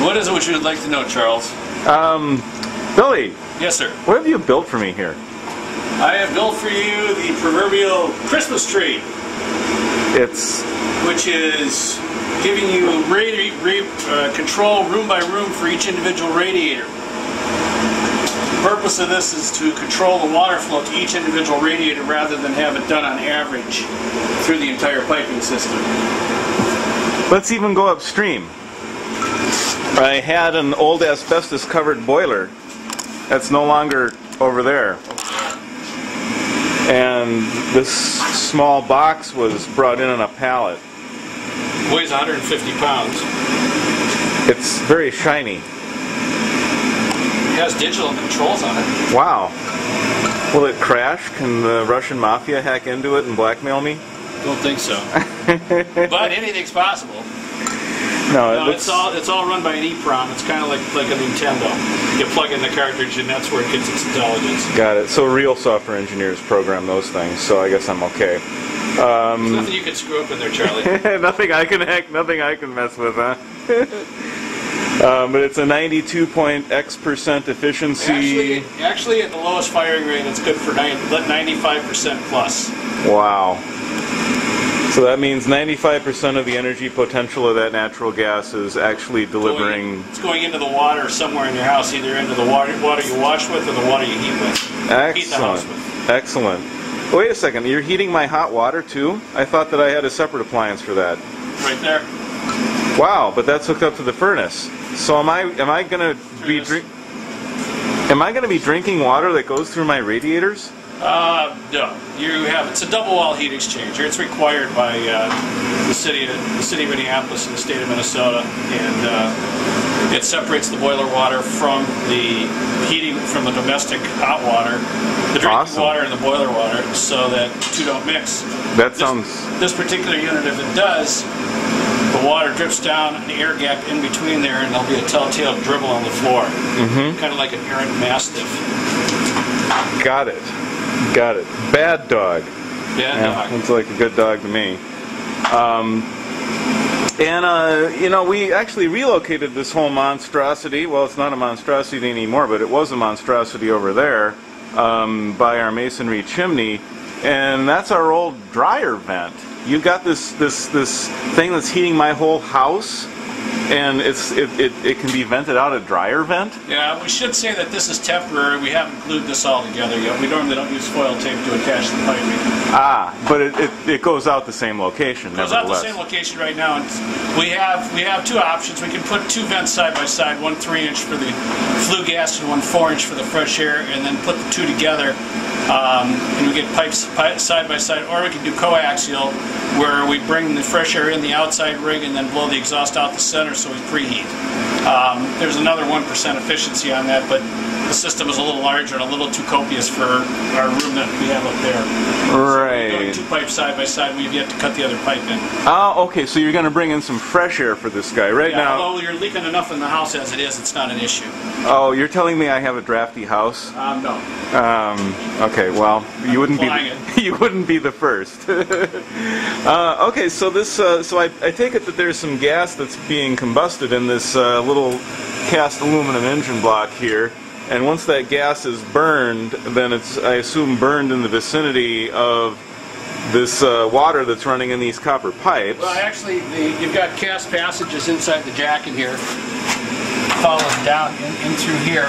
What is it which you would like to know, Charles? Billy. Yes, sir. What have you built for me here? I have built for you the proverbial Christmas tree. Which is giving you control room by room for each individual radiator. The purpose of this is to control the water flow to each individual radiator rather than have it done on average through the entire piping system. Let's even go upstream. I had an old asbestos covered boiler that's no longer over there. And this small box was brought in on a pallet. Weighs 150 pounds. It's very shiny. It has digital controls on it. Wow. Will it crash? Can the Russian mafia hack into it and blackmail me? Don't think so. But anything's possible. No, it's all run by an EEPROM. It's kind of like a Nintendo. You plug in the cartridge and that's where it gets its intelligence. Got it. So real software engineers program those things, so I guess I'm okay. There's nothing you can screw up in there, Charlie. Nothing I can hack, nothing I can mess with, huh? But it's a 92.x% efficiency. Actually, at the lowest firing rate, it's good for 95% plus. Wow. So that means 95% of the energy potential of that natural gas is actually delivering... It's going into the water somewhere in your house, either into the water you wash with or the water you heat with. Excellent. Heat the house with. Excellent. Wait a second, you're heating my hot water too? I thought that I had a separate appliance for that. Right there. Wow, but that's hooked up to the furnace. So am I going to be drinking water that goes through my radiators? No. It's a double wall heat exchanger. It's required by the city of Minneapolis and the state of Minnesota, and it separates the boiler water from the heating, from the domestic hot water, the drinking water and the boiler water, so that the two don't mix. This particular unit, if it does, the water drips down an air gap in between there, and there'll be a telltale dribble on the floor, kind of like an errant mastiff. Got it. Got it. Bad dog. Bad dog. Looks like a good dog to me. You know, we actually relocated this whole monstrosity. Well, it's not a monstrosity anymore, but it was a monstrosity over there by our masonry chimney, and that's our old dryer vent. You got this thing that's heating my whole house, and it can be vented out a dryer vent? Yeah, we should say that this is temporary. We haven't glued this all together yet. We normally don't use foil tape to attach the piping. Ah, but it goes out the same location, It goes out the same location right now. And we have two options. We can put two vents side by side, one 3-inch for the flue gas and one 4-inch for the fresh air, and then put the two together. And we get pipes side by side, or we can do coaxial, where we bring the fresh air in the outside rig and then blow the exhaust out the center so we preheat. There's another 1% efficiency on that, but the system is a little larger and a little too copious for our room that we have up there. Right. So we're doing two pipes side by side. We've yet to cut the other pipe in. Oh, okay. So you're going to bring in some fresh air for this guy right now. Although you're leaking enough in the house as it is, it's not an issue. Oh, you're telling me I have a drafty house? No. Okay. Well, you wouldn't be the first. Okay. So this. So I take it that there's some gas that's being combusted in this little cast aluminum engine block here. And once that gas is burned, then it's, I assume, burned in the vicinity of this water that's running in these copper pipes. Well, actually, you've got cast passages inside the jacket here, following down in through here.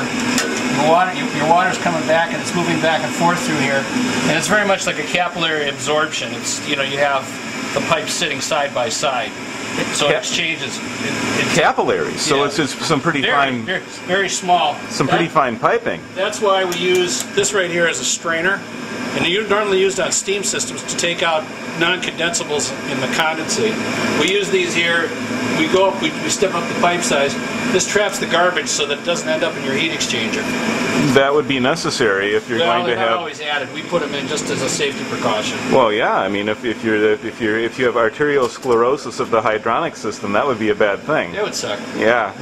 Your water's coming back and it's moving back and forth through here, and it's very much like a capillary absorption. It's, you know, you have the pipes sitting side by side. So it exchanges. Capillaries. So it's some pretty fine. Very small. Some pretty fine piping. That's why we use this right here as a strainer, and they're normally used on steam systems to take out non-condensables in the condensate. We use these here. We go up. We step up the pipe size. This traps the garbage so that it doesn't end up in your heat exchanger. That would be necessary if you're going to have. They're not always added. We put them in just as a safety precaution. Well, yeah. I mean, if you have arteriosclerosis of the hydronic system, that would be a bad thing. It would suck. Yeah.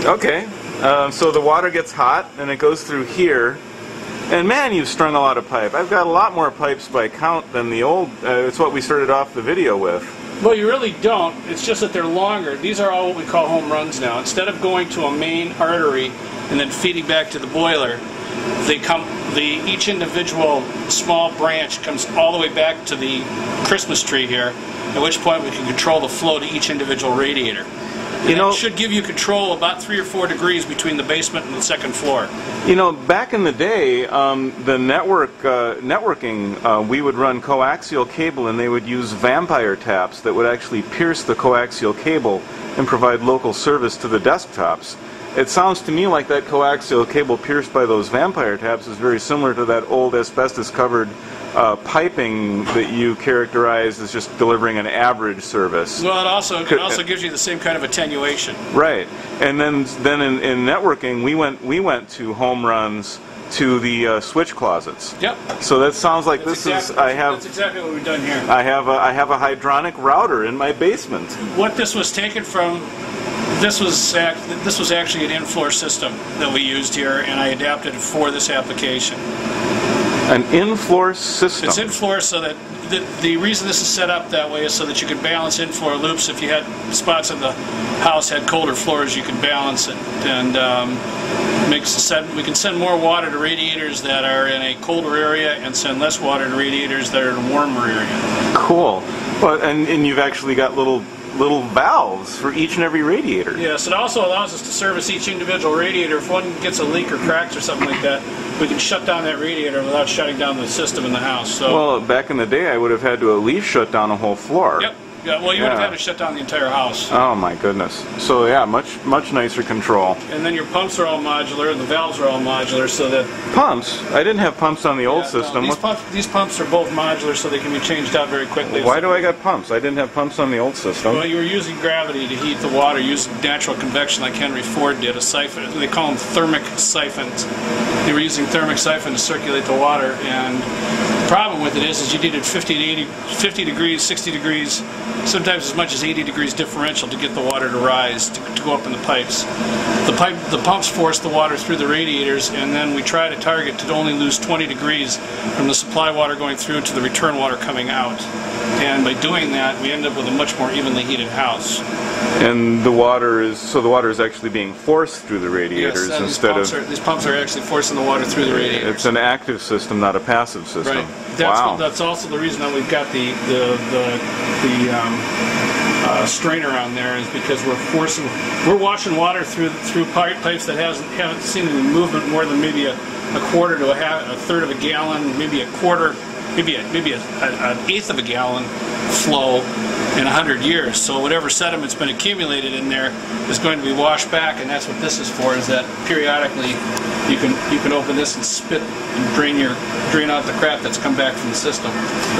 Okay. So the water gets hot and it goes through here. And man, you've strung a lot of pipe. I've got a lot more pipes by count than the old. It's what we started off the video with. Well, you really don't. It's just that they're longer. These are all what we call home runs now. Instead of going to a main artery and then feeding back to the boiler, each individual small branch comes all the way back to the Christmas tree here, at which point we can control the flow to each individual radiator. And it should give you control about 3 or 4 degrees between the basement and the second floor. You know, back in the day, the networking, we would run coaxial cable, and they would use vampire taps that would actually pierce the coaxial cable and provide local service to the desktops. It sounds to me like that coaxial cable pierced by those vampire taps is very similar to that old asbestos-covered piping that you characterize as just delivering an average service. Well, it also gives you the same kind of attenuation. Right, and then in networking, we went to home runs to the switch closets. Yep. So that sounds like that's exactly what we've done here. I have a hydronic router in my basement. What this was taken from. This was actually an in-floor system that we used here, and I adapted it for this application. An in-floor system? It's in-floor so that the reason this is set up that way is so that you can balance in-floor loops. If you had spots in the house had colder floors, you can balance it, and we can send more water to radiators that are in a colder area and send less water to radiators that are in a warmer area. Cool. Well, and you've actually got little valves for each and every radiator. Yes, it also allows us to service each individual radiator. If one gets a leak or cracks or something like that, we can shut down that radiator without shutting down the system in the house. So, well, back in the day, I would have had to at least shut down a whole floor. Yep. Yeah, well, you would have had to shut down the entire house. Oh my goodness. So yeah, much nicer control. And then your pumps are all modular, and the valves are all modular, so that pumps. I didn't have pumps on the old system. No, these pumps are both modular, so they can be changed out very quickly. Why do I got pumps? I didn't have pumps on the old system. Well, you were using gravity to heat the water, using natural convection like Henry Ford did. A siphon. They call them thermic siphons. They were using thermic siphon to circulate the water, and the problem with it is you needed 50 degrees, 60 degrees, sometimes as much as 80 degrees differential to get the water to rise, to go up in the pipes. The pumps force the water through the radiators, and then we try to target to only lose 20 degrees from the supply water going through to the return water coming out. And by doing that, we end up with a much more evenly heated house. And the water is actually being forced through the radiators instead of... These pumps are actually forcing the water through the radiators. It's an active system, not a passive system. Right. That's also the reason that we've got the strainer on there, is because we're washing water through pipes that haven't seen any movement more than maybe a quarter to a third of a gallon, maybe a quarter, maybe an eighth of a gallon flow in 100 years. So whatever sediment's been accumulated in there is going to be washed back, and that's what this is for. Is that periodically you can open this and spit and drain out the crap that's come back from the system.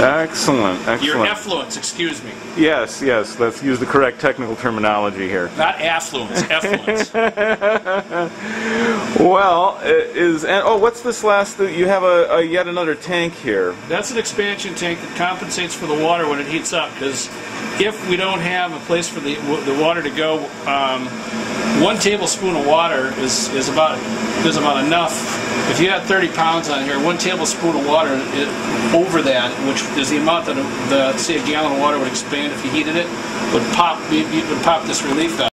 Excellent. Your effluents, excuse me. Yes. Let's use the correct technical terminology here. Not affluents, effluents. Well, what's this last? You have yet another tank here. That's an expansion tank that compensates for the water when it heats up. Because if we don't have a place for the water to go, 1 tablespoon of water is about enough. If you had 30 pounds on here, 1 tablespoon of water over that, which is the amount that say a gallon of water would expand if you heated it, would pop this relief valve.